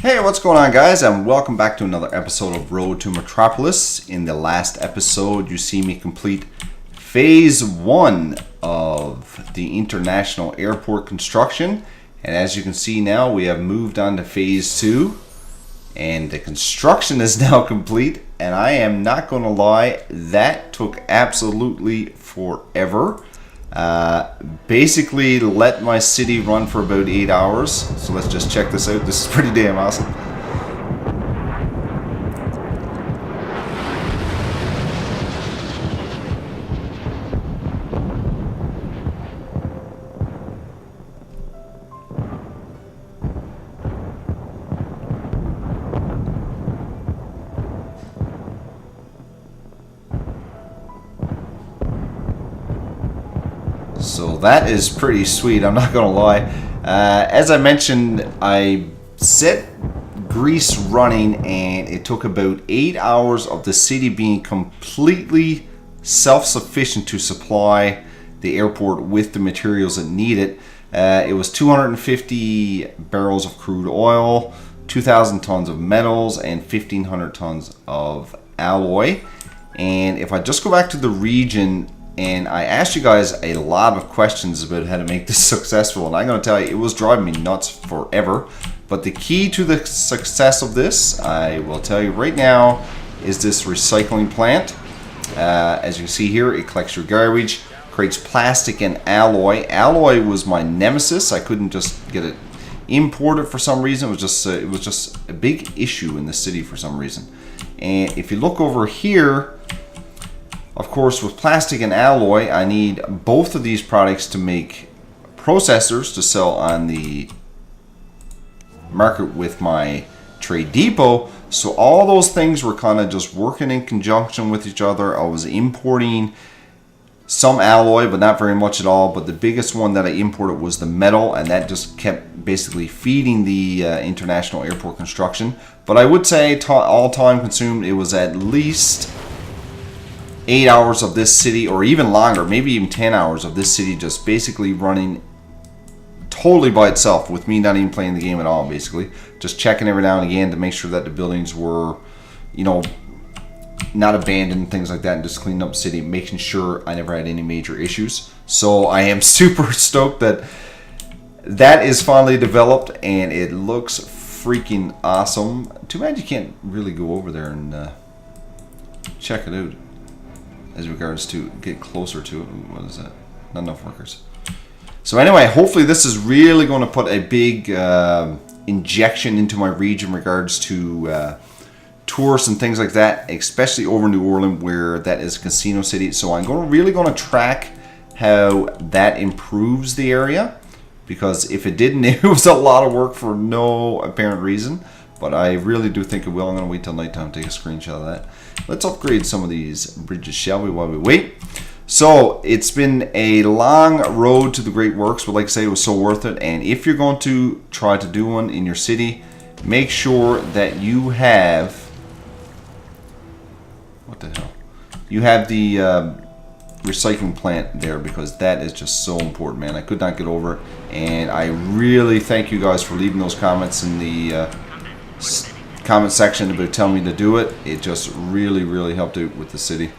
Hey, what's going on, guys, and welcome back to another episode of Road to Metropolis. In the last episode, you see me complete phase 1 of the international airport construction, and as you can see now, we have moved on to phase 2, and the construction is now complete. And I am not going to lie, that took absolutely forever. Basically let my city run for about 8 hours. So let's just check this out. This is pretty damn awesome. So that is pretty sweet, I'm not gonna lie. As I mentioned, I set Greece running and it took about 8 hours of the city being completely self-sufficient to supply the airport with the materials it needed. It was 250 barrels of crude oil, 2,000 tons of metals, and 1,500 tons of alloy. And if I just go back to the region, and I asked you guys a lot of questions about how to make this successful, and I'm going to tell you, it was driving me nuts forever. But the key to the success of this, I will tell you right now, is this recycling plant. As you can see here, it collects your garbage, creates plastic and alloy. Alloy was my nemesis. I couldn't just get it imported for some reason. It was just a big issue in the city for some reason. And if you look over here, of course, with plastic and alloy, I need both of these products to make processors to sell on the market with my trade depot. So all those things were kind of just working in conjunction with each other. I was importing some alloy, but not very much at all. But the biggest one that I imported was the metal, and that just kept basically feeding the international airport construction. But I would say all time consumed, it was at least 8 hours of this city, or even longer, maybe even 10 hours of this city just basically running totally by itself, with me not even playing the game at all, basically. Just checking every now and again to make sure that the buildings were, you know, not abandoned, things like that, and just cleaning up the city, making sure I never had any major issues. So I am super stoked that that is finally developed, and it looks freaking awesome. Too bad you can't really go over there and check it out. As regards to get closer to it. What is that? Not enough workers. So anyway, hopefully this is really going to put a big injection into my region in regards to tourists and things like that, especially over New Orleans, where that is a casino city. So I'm really going to track how that improves the area, because if it didn't, it was a lot of work for no apparent reason. But I really do think it will. I'm going to wait till nighttime to take a screenshot of that. Let's upgrade some of these bridges, shall we, while we wait. So, it's been a long road to the great works, but like I say, it was so worth it. And if you're going to try to do one in your city, make sure that you have... What the hell? You have the recycling plant there, because that is just so important, man. I could not get over it. And I really thank you guys for leaving those comments in the... comment section about telling me to do it. It just really helped out with the city.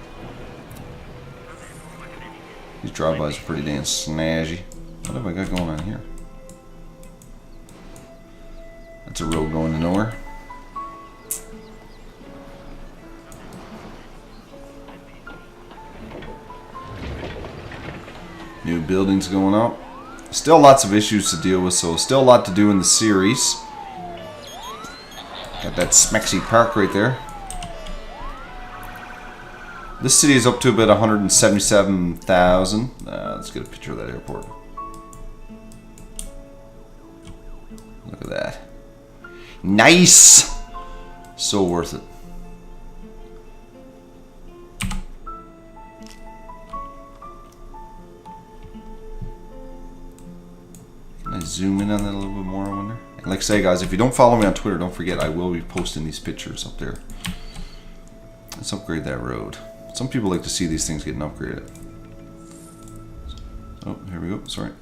These drive-bys are pretty damn snazzy. What have I got going on here? That's a road going to nowhere. New buildings going up. Still lots of issues to deal with, so still a lot to do in the series. Got that Smexy Park right there. This city is up to about 177,000. Let's get a picture of that airport. Look at that. Nice! So worth it. Can I zoom in on that a little bit more, I wonder? Like I say, guys, if you don't follow me on Twitter, don't forget I will be posting these pictures up there. Let's upgrade that road. Some people like to see these things getting upgraded. Oh, here we go. Sorry.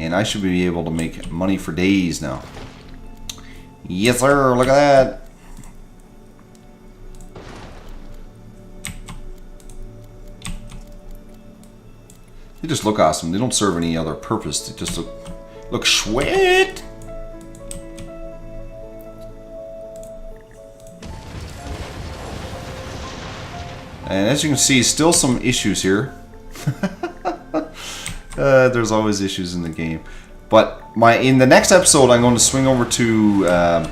And I should be able to make money for days now. Yes, sir. Look at that. They just look awesome. They don't serve any other purpose. They just look sweet. And as you can see, still some issues here. There's always issues in the game. But in the next episode, I'm going to swing over to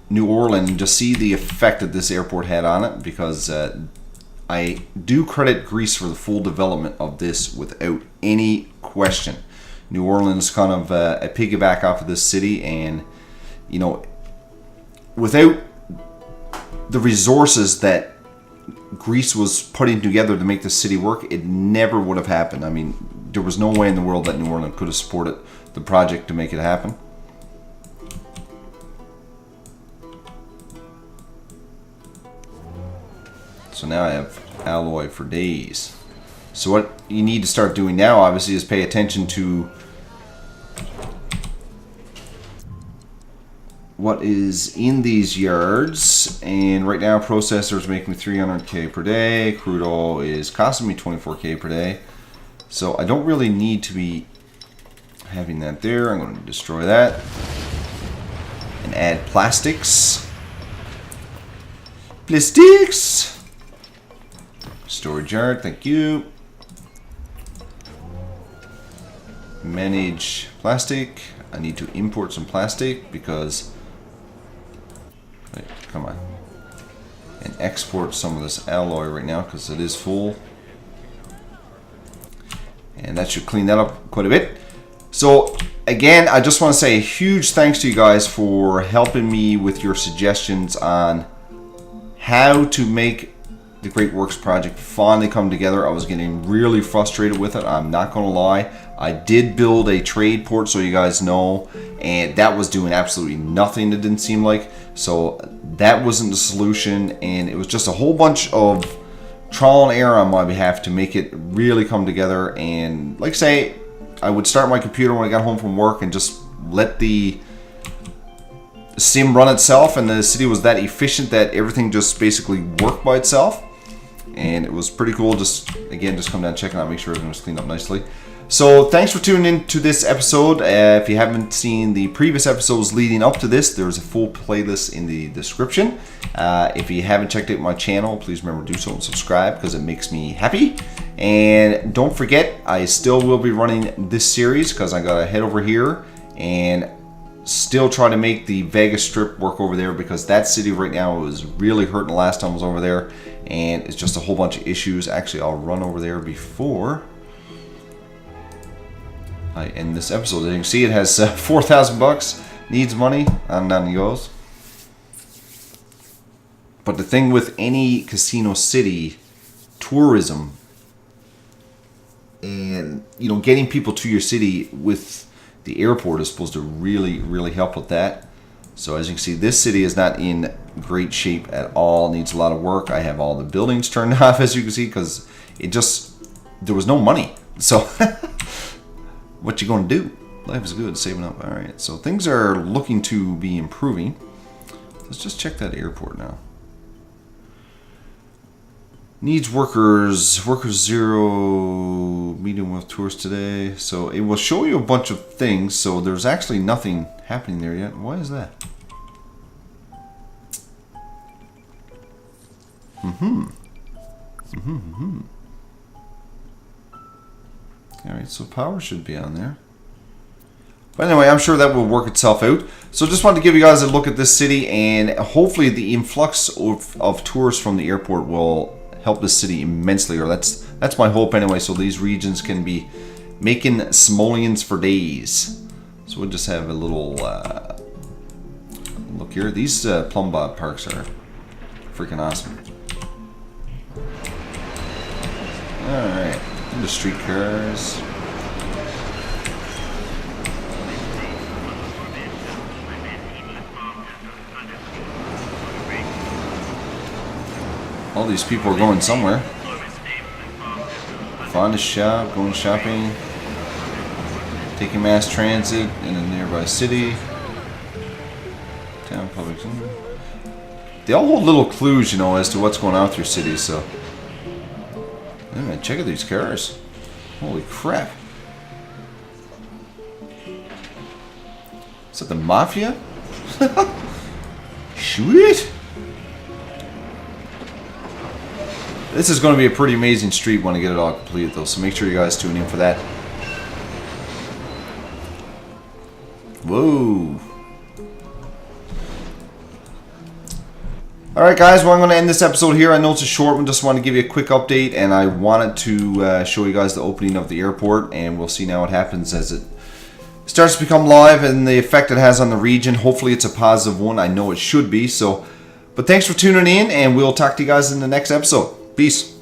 New Orleans and just see the effect that this airport had on it, because I do credit Greece for the full development of this without any question. New Orleans is kind of a piggyback off of this city, and you know, without the resources that Greece was putting together to make the city work, it never would have happened. I mean, there was no way in the world that New Orleans could have supported the project to make it happen. So now I have alloy for days. So what you need to start doing now, obviously, is pay attention to what is in these yards. And right now, processors making me 300k per day. Crude oil is costing me 24k per day. So I don't really need to be having that there. I'm going to destroy that and add plastics. Plastics. Storage yard, thank you. Manage plastic. I need to import some plastic because, wait, come on, and export some of this alloy right now because it is full, and that should clean that up quite a bit. So again, I just want to say a huge thanks to you guys for helping me with your suggestions on how to make the Great Works project finally come together. I was getting really frustrated with it, I'm not going to lie. I did build a trade port, so you guys know, and that was doing absolutely nothing, it didn't seem like. So that wasn't the solution, and it was just a whole bunch of trial and error on my behalf to make it really come together. And like say, I would start my computer when I got home from work and just let the sim run itself, and the city was that efficient that everything just basically worked by itself. And it was pretty cool. Just again, just come down, check it out, make sure everything was cleaned up nicely. So thanks for tuning in to this episode. If you haven't seen the previous episodes leading up to this, there's a full playlist in the description. If you haven't checked out my channel, please remember to do so and subscribe because it makes me happy. And don't forget, I still will be running this series because I gotta head over here and still try to make the Vegas Strip work over there, because that city right now is really hurting the last time I was over there, and it's just a whole bunch of issues. Actually, I'll run over there before I end this episode. As you can see, it has 4,000 bucks, needs money, and down it goes. But the thing with any casino city, tourism, and you know, getting people to your city with the airport is supposed to really help with that. So as you can see, this city is not in great shape at all, needs a lot of work. I have all the buildings turned off, as you can see, because there was no money. So what you gonna do? Life is good, saving up. All right, so things are looking to be improving. Let's just check that airport now. Needs workers, workers 0, meeting with tourists today. So it will show you a bunch of things. So there's actually nothing happening there yet. Why is that? Alright, so power should be on there. But anyway, I'm sure that will work itself out. So just wanted to give you guys a look at this city, and hopefully the influx of tourists from the airport will help this city immensely, or that's my hope anyway, so these regions can be making simoleons for days. So we'll just have a little look here. These plumb bob parks are freaking awesome. Alright, into streetcars. All these people are going somewhere. Find a shop, going shopping. Taking mass transit in a nearby city. Town public. They all hold little clues, you know, as to what's going on with your city, so. Yeah, man, check out these cars. Holy crap. Is that the Mafia? Sweet! This is going to be a pretty amazing street when I get it all completed, though, so make sure you guys tune in for that. Whoa. Alright guys, well I'm going to end this episode here. I know it's a short one, just want to give you a quick update, and I wanted to show you guys the opening of the airport, and we'll see now what happens as it starts to become live and the effect it has on the region. Hopefully it's a positive one. I know it should be, so. But thanks for tuning in, and we'll talk to you guys in the next episode. Peace.